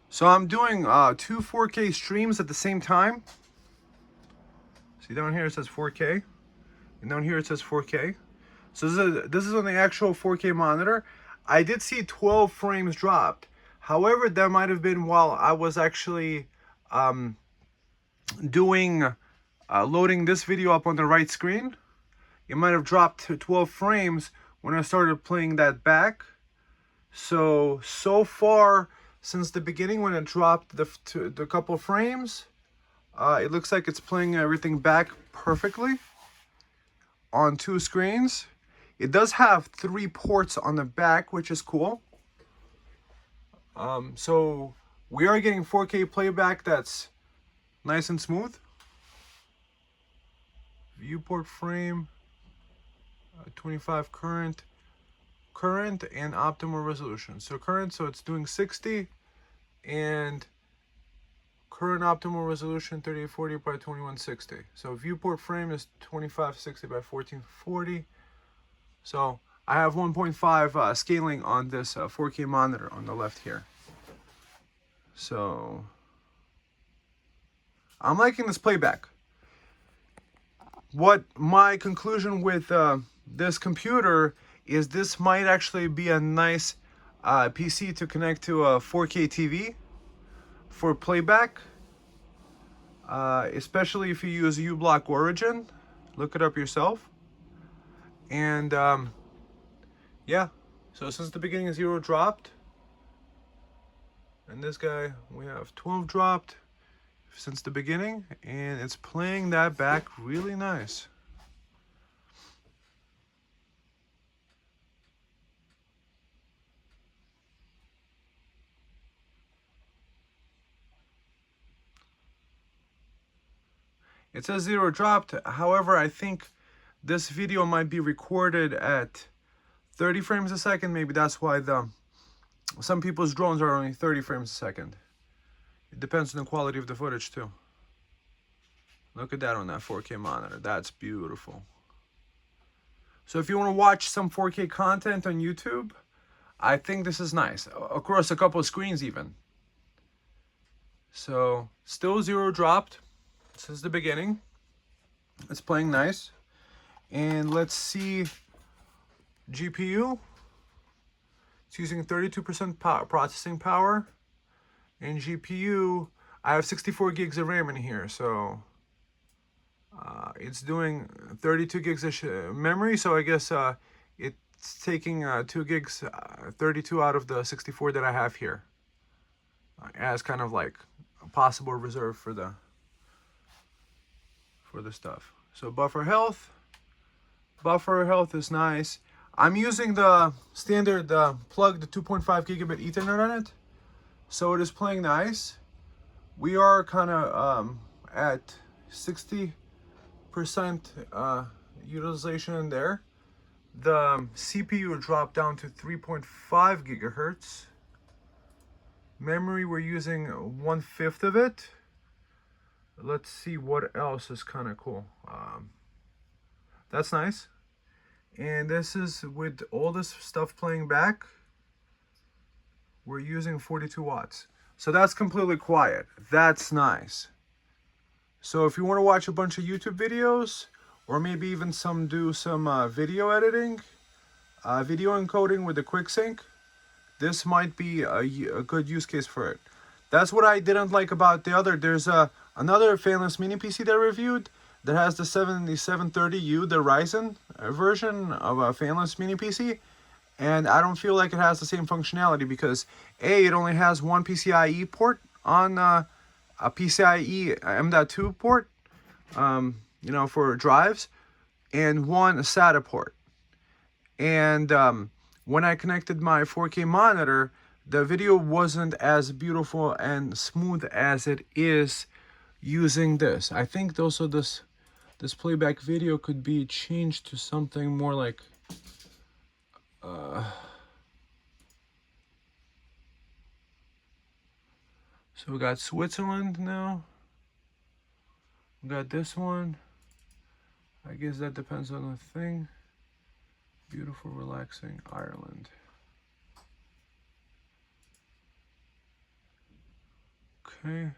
So I'm doing 2 4K streams at the same time. See down here it says 4K, and down here it says 4K. So this is on the actual 4K monitor. I did see 12 frames dropped. However, that might have been while I was actually loading this video up on the right screen. It might have dropped to 12 frames when I started playing that back. So far, since the beginning when it dropped the couple frames, it looks like it's playing everything back perfectly on 2 screens. It does have 3 ports on the back, which is cool. So we are getting 4K playback that's nice and smooth. Viewport frame, 25 current and optimal resolution. So current, so it's doing 60, and current optimal resolution 3840 by 2160. So viewport frame is 2560 by 1440. So I have 1.5 scaling on this 4K monitor on the left here. So I'm liking this playback. What my conclusion with this computer is, this might actually be a nice PC to connect to a 4K TV for playback, especially if you use U-Block Origin. Look it up yourself. And yeah, so since the beginning 0 dropped, and this guy we have 12 dropped since the beginning, and it's playing that back really nice. It says 0 dropped. However, I think this video might be recorded at 30 frames a second. Maybe that's why some people's drones are only 30 frames a second. It depends on the quality of the footage too. Look at that on that 4K monitor. That's beautiful. So if you want to watch some 4K content on YouTube, I think this is nice. Across a couple of screens even. So still 0 dropped since the beginning. It's playing nice. And let's see GPU. It's using 32% processing power. And GPU, I have 64 gigs of RAM in here, so it's doing 32 gigs of memory, so I guess it's taking 2 gigs, 32 out of the 64 that I have here, as kind of like a possible reserve for the stuff. So buffer health is nice. I'm using the standard plug, the 2.5 gigabit Ethernet on it, so it is playing nice. We are kind of at 60% utilization there. The CPU dropped down to 3.5 gigahertz. Memory, we're using 1/5 of it. Let's see what else is kind of cool. That's nice. And this is with all this stuff playing back, we're using 42 watts. So that's completely quiet. That's nice. So if you want to watch a bunch of YouTube videos, or maybe even do some video editing, video encoding with the QuickSync, this might be a good use case for it. That's what I didn't like about the other. There's another FANLESS mini PC that I reviewed that has the 7730U, the RYZEN version of a FANLESS mini PC. And I don't feel like it has the same functionality because A, it only has one PCIe port on a PCIe M.2 port, you know, for drives, and one SATA port. And when I connected my 4K monitor, the video wasn't as beautiful and smooth as it is using this. I think also this playback video could be changed to something more like so we got Switzerland now. We got this one. I guess that depends on the thing. Beautiful, relaxing Ireland. Okay.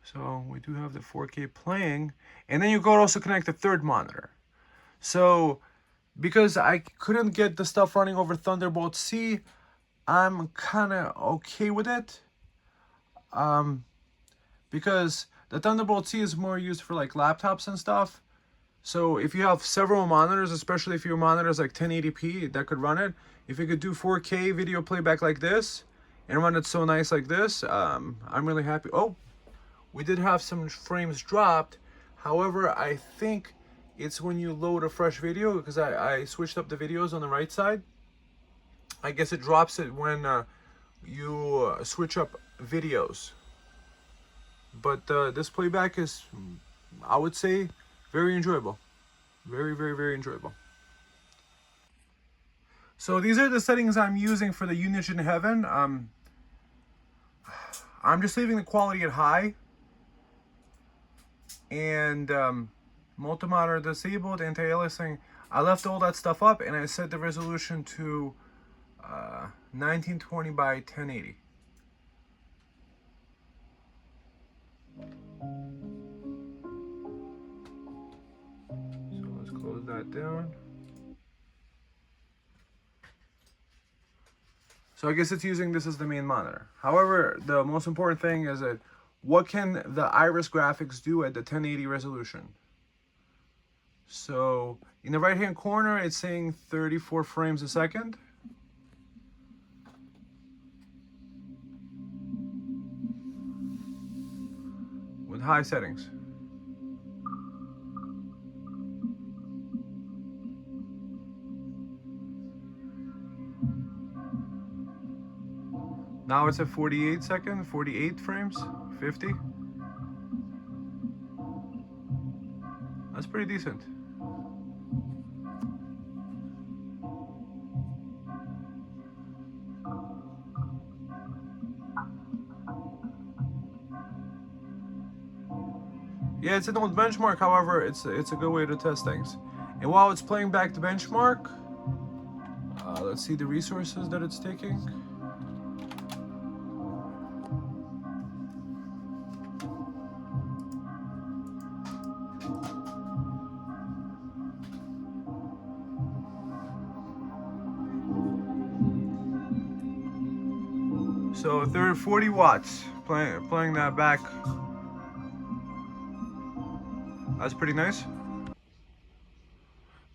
So we do have the 4K playing. And then you could also connect the third monitor. So because I couldn't get the stuff running over Thunderbolt C, I'm kind of okay with it. Because the Thunderbolt C is more used for like laptops and stuff. So if you have several monitors, especially if your monitor is like 1080p, that could run it. If you could do 4K video playback like this and run it so nice like this, I'm really happy. Oh, we did have some frames dropped. However, I think it's when you load a fresh video, because I switched up the videos on the right side. I guess it drops it when you switch up videos. But this playback is, I would say, very enjoyable. Very, very, very enjoyable. So these are the settings I'm using for the Unigine Heaven. I'm just leaving the quality at high. And multi-monitor disabled, anti-aliasing. I left all that stuff up and I set the resolution to 1920 by 1080. So let's close that down. So I guess it's using this as the main monitor. However, the most important thing is that what can the Iris graphics do at the 1080 resolution? So in the right hand corner, it's saying 34 frames a second. With high settings. Now it's at 48 frames, 50. That's pretty decent. Yeah, it's an old benchmark, however, it's a good way to test things. And while it's playing back the benchmark, let's see the resources that it's taking. So 40 watts, playing that back. That's pretty nice.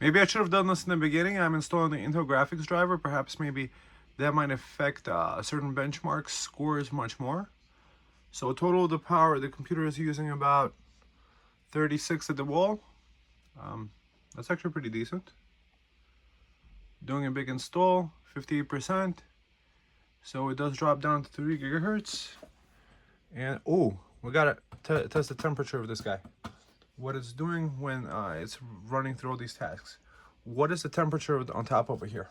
Maybe I should have done this in the beginning. I'm installing the Intel graphics driver. Perhaps maybe that might affect certain benchmarks, scores much more. So total of the power, the computer is using about 36 at the wall. That's actually pretty decent. Doing a big install, 58%. So it does drop down to 3 gigahertz. And oh, we gotta test the temperature of this guy. What it's doing when it's running through all these tasks. What is the temperature on top over here?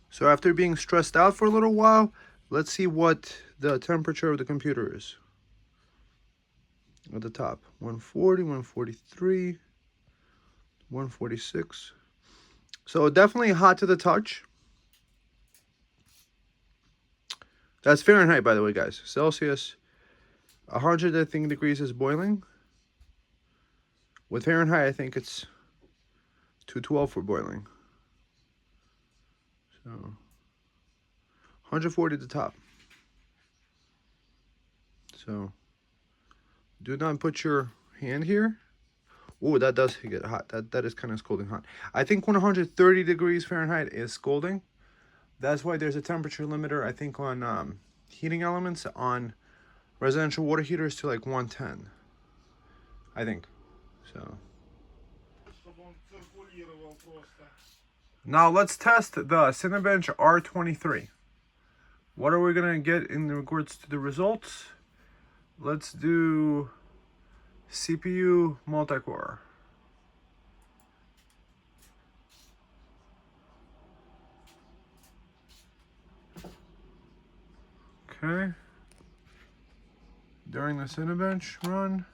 So after being stressed out for a little while, let's see what the temperature of the computer is. At the top, 140, 143, 146. So definitely hot to the touch. That's Fahrenheit, by the way, guys. Celsius, 100, I think, degrees is boiling. With Fahrenheit, I think it's 212 for boiling. So 140 at the top. So do not put your hand here. Oh, that does get hot. That is kind of scalding hot. I think 130 degrees Fahrenheit is scalding. That's why there's a temperature limiter, I think, on heating elements on residential water heaters to like 110. I think. So. Now let's test the Cinenbench R23. What are we gonna get in regards to the results? Let's do CPU multi-core. Okay. During the Cinenbench run.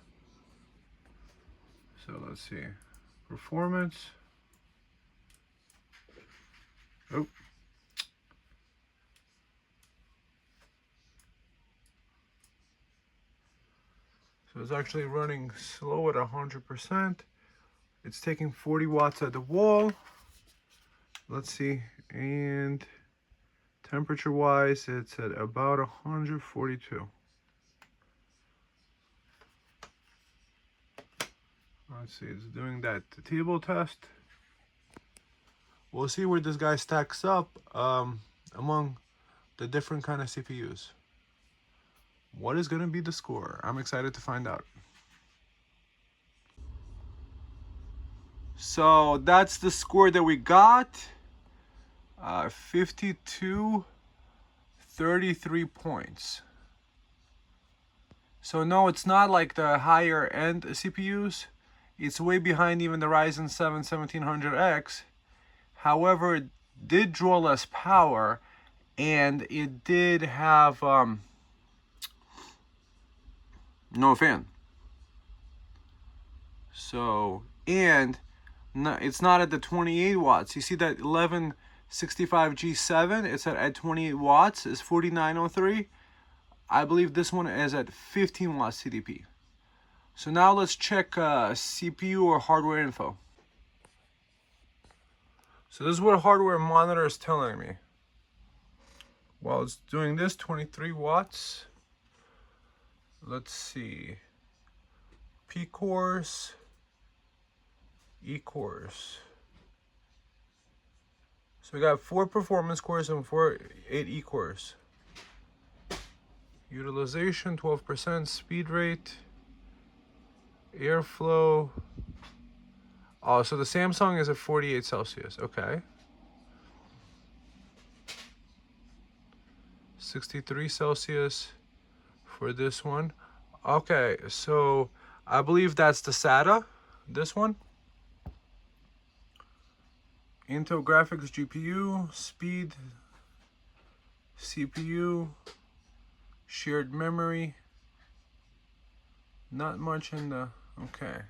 So let's see. Performance. Oh. So it's actually running slow at 100%. It's taking 40 watts at the wall. Let's see. And temperature wise, it's at about 142. Let's see, it's doing that table test. We'll see where this guy stacks up among the different kind of CPUs. What is going to be the score? I'm excited to find out. So that's the score that we got. 52.33 points. So no, it's not like the higher end CPUs. It's way behind even the Ryzen 7 1700X. However, it did draw less power, and it did have no fan. So, and it's not at the 28 watts. You see that 1165G7, it's at 28 watts, is 4903. I believe this one is at 15 watts TDP. So now let's check CPU or hardware info. So this is what hardware monitor is telling me. While it's doing this, 23 watts. Let's see. P cores, E cores. So we got 4 performance cores and 8 E cores. Utilization 12%, speed rate, airflow. Oh, so the Samsung is at 48 Celsius. Okay. 63 Celsius for this one. Okay, so I believe that's the SATA, this one. Intel graphics GPU, speed, CPU, shared memory. Not much in the, okay.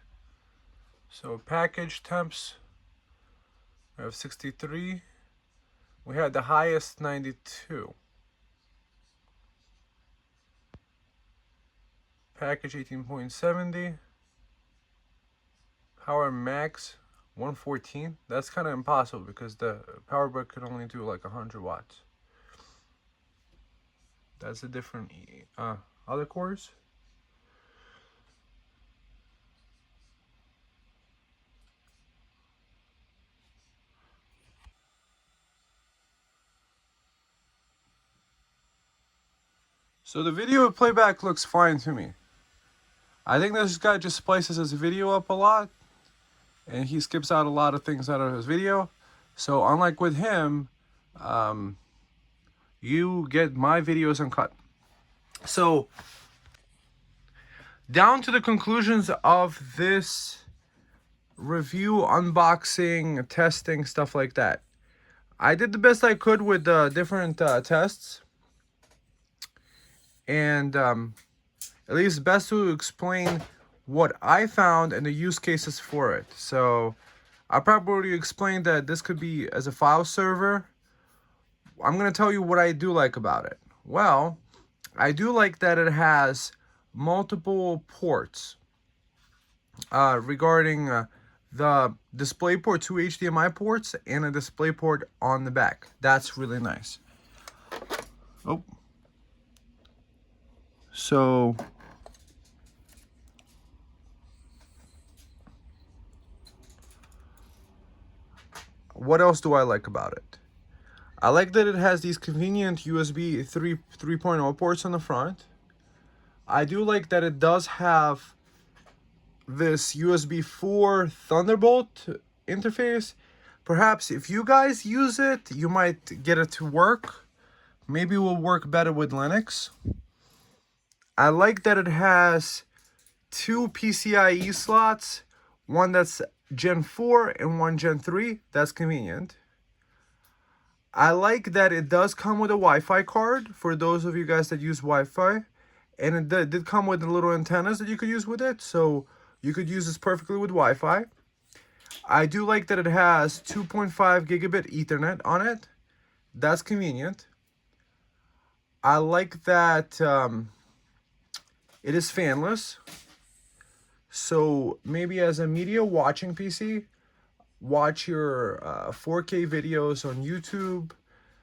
So package temps, we have 63. We had the highest 92. Package 18.70. Power max 114. That's kind of impossible because the power brick could only do like 100 watts. That's the different other cores. So the video playback looks fine to me. I think this guy just splices his video up a lot, and he skips out a lot of things out of his video. So unlike with him, you get my videos uncut. So down to the conclusions of this review, unboxing, testing, stuff like that. I did the best I could with the different tests, and at least best to explain what I found and the use cases for it. So I probably explained that this could be as a file server. I'm going to tell you what I do like about it. Well, I do like that it has multiple ports regarding the display port, 2 HDMI ports, and a display port on the back. That's really nice. Oh. So what else do I like about it? I like that it has these convenient USB 3.0 ports on the front. I do like that it does have this USB 4 Thunderbolt interface. Perhaps if you guys use it, you might get it to work. Maybe it will work better with Linux. I like that it has 2 PCIe slots, one that's Gen 4 and one Gen 3. That's convenient. I like that it does come with a Wi-Fi card for those of you guys that use Wi-Fi. And it did come with the little antennas that you could use with it, so you could use this perfectly with Wi-Fi. I do like that it has 2.5 gigabit Ethernet on it. That's convenient. I like that it is fanless. So maybe as a media watching PC, watch your 4K videos on YouTube,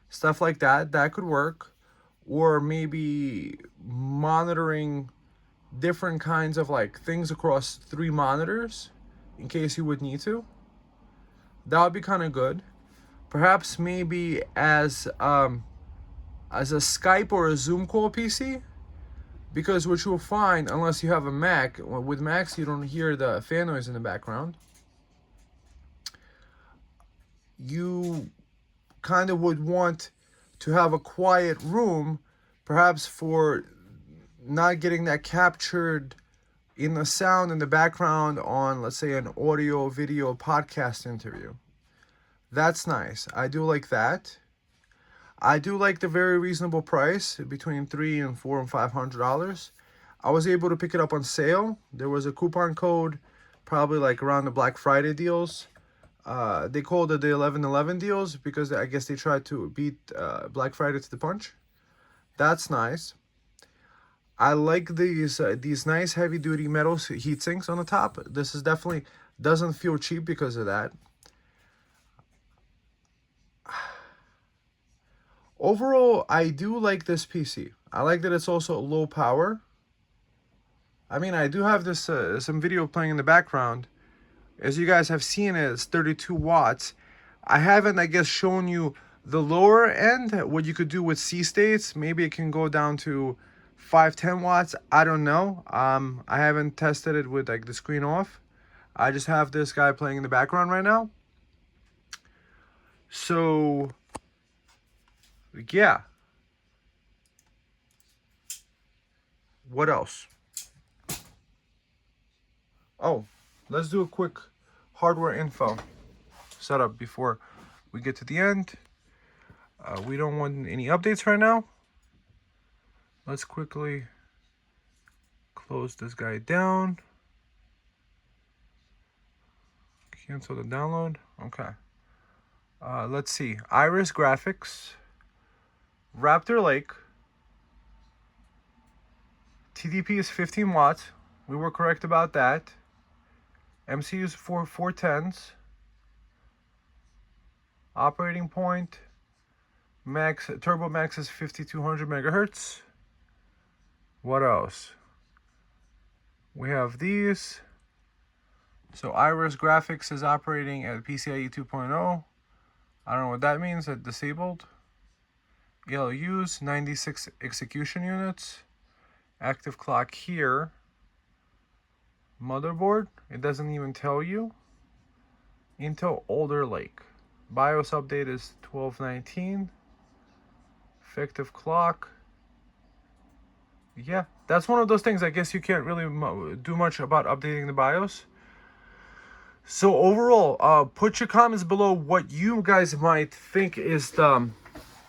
stuff like that. That could work. Or maybe monitoring different kinds of like things across 3 monitors in case you would need to. That would be kind of good. Perhaps maybe as a Skype or a Zoom call PC, because what you'll find, unless you have a Mac, with Macs you don't hear the fan noise in the background. You kind of would want to have a quiet room, perhaps for not getting that captured in the sound in the background on, let's say, an audio video podcast interview. That's nice. I do like that. I do like the very reasonable price, between $300 and $400 and $500. I was able to pick it up on sale. There was a coupon code, probably like around the Black Friday deals. They called it the 11/11 deals because I guess they tried to beat Black Friday to the punch. That's nice. I like these nice heavy duty metal heat sinks on the top. This is definitely doesn't feel cheap because of that. Overall, I do like this PC. I like that it's also low power. I mean, I do have this some video playing in the background. As you guys have seen, it's 32 watts. I haven't, I guess, shown you the lower end, what you could do with C-states. Maybe it can go down to 5-10 watts. I don't know. I haven't tested it with like the screen off. I just have this guy playing in the background right now. So yeah. What else? Oh, let's do a quick hardware info setup before we get to the end. We don't want any updates right now. Let's quickly close this guy down. Cancel the download. Okay. Let's see. Iris graphics. Raptor Lake. TDP is 15 watts. We were correct about that. MCU is 410s. Operating point. Max Turbo Max is 5200 megahertz. What else? We have these. So Iris Graphics is operating at PCIe 2.0. I don't know what that means, at disabled. ELUs, 96 execution units. Active clock here. Motherboard, it doesn't even tell you. Intel Alder Lake. BIOS update is 1219. Effective clock. Yeah, that's one of those things I guess you can't really do much about updating the BIOS. So overall, put your comments below what you guys might think is the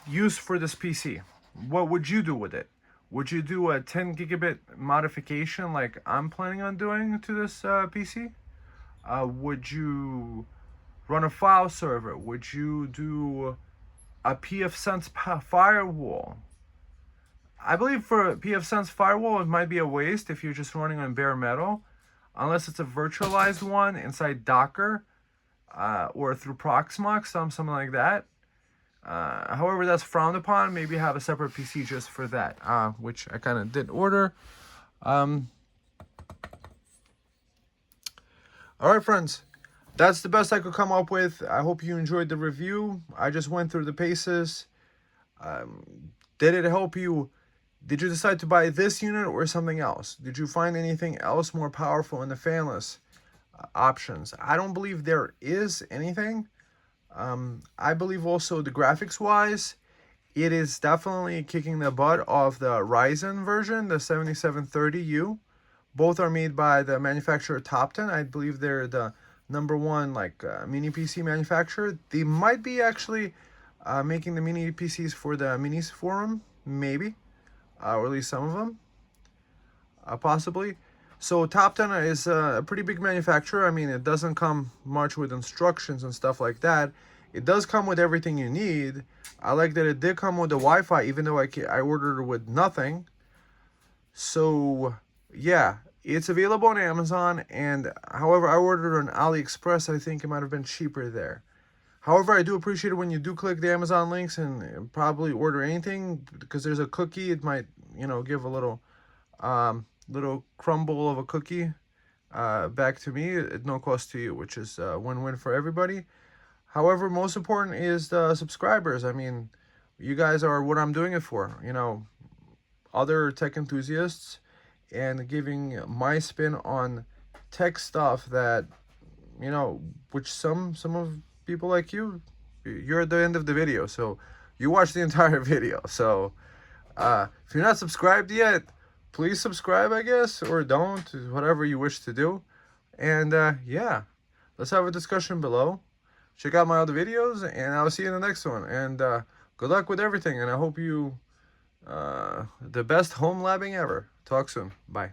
use for this PC. What would you do with it? Would you do a 10 gigabit modification like I'm planning on doing to this PC? Would you run a file server? Would you do a pfSense firewall? I believe for pfSense firewall, it might be a waste if you're just running on bare metal, unless it's a virtualized one inside Docker or through Proxmox, something like that. However, that's frowned upon. Maybe have a separate PC just for that, which I kind of did order. All right, friends. That's the best I could come up with. I hope you enjoyed the review. I just went through the paces. Did it help you? Did you decide to buy this unit or something else? Did you find anything else more powerful in the fanless options? I don't believe there is anything. I believe also the graphics wise, it is definitely kicking the butt of the RYZEN version, the 7730U. Both are made by the manufacturer Topton. I believe they're the #1 like mini PC manufacturer. They might be actually making the mini PCs for the minis forum, maybe, or at least some of them, possibly. So Topton is a pretty big manufacturer. I mean, it doesn't come much with instructions and stuff like that. It does come with everything you need. I like that it did come with the Wi-Fi, even though I ordered it with nothing. So yeah, it's available on Amazon, and however, I ordered on AliExpress. I think it might have been cheaper there. However, I do appreciate it when you do click the Amazon links and probably order anything, because there's a cookie. It might, you know, give a little crumble of a cookie back to me at no cost to you, which is a win-win for everybody. However, most important is the subscribers. I mean, you guys are what I'm doing it for, you know, other tech enthusiasts, and giving my spin on tech stuff that, you know, which some of people like you're at the end of the video, so you watch the entire video. So if you're not subscribed yet, please subscribe, I guess, or don't, whatever you wish to do. And yeah, let's have a discussion below. Check out my other videos, and I'll see you in the next one. And good luck with everything, and I hope you the best home labbing ever. Talk soon. Bye.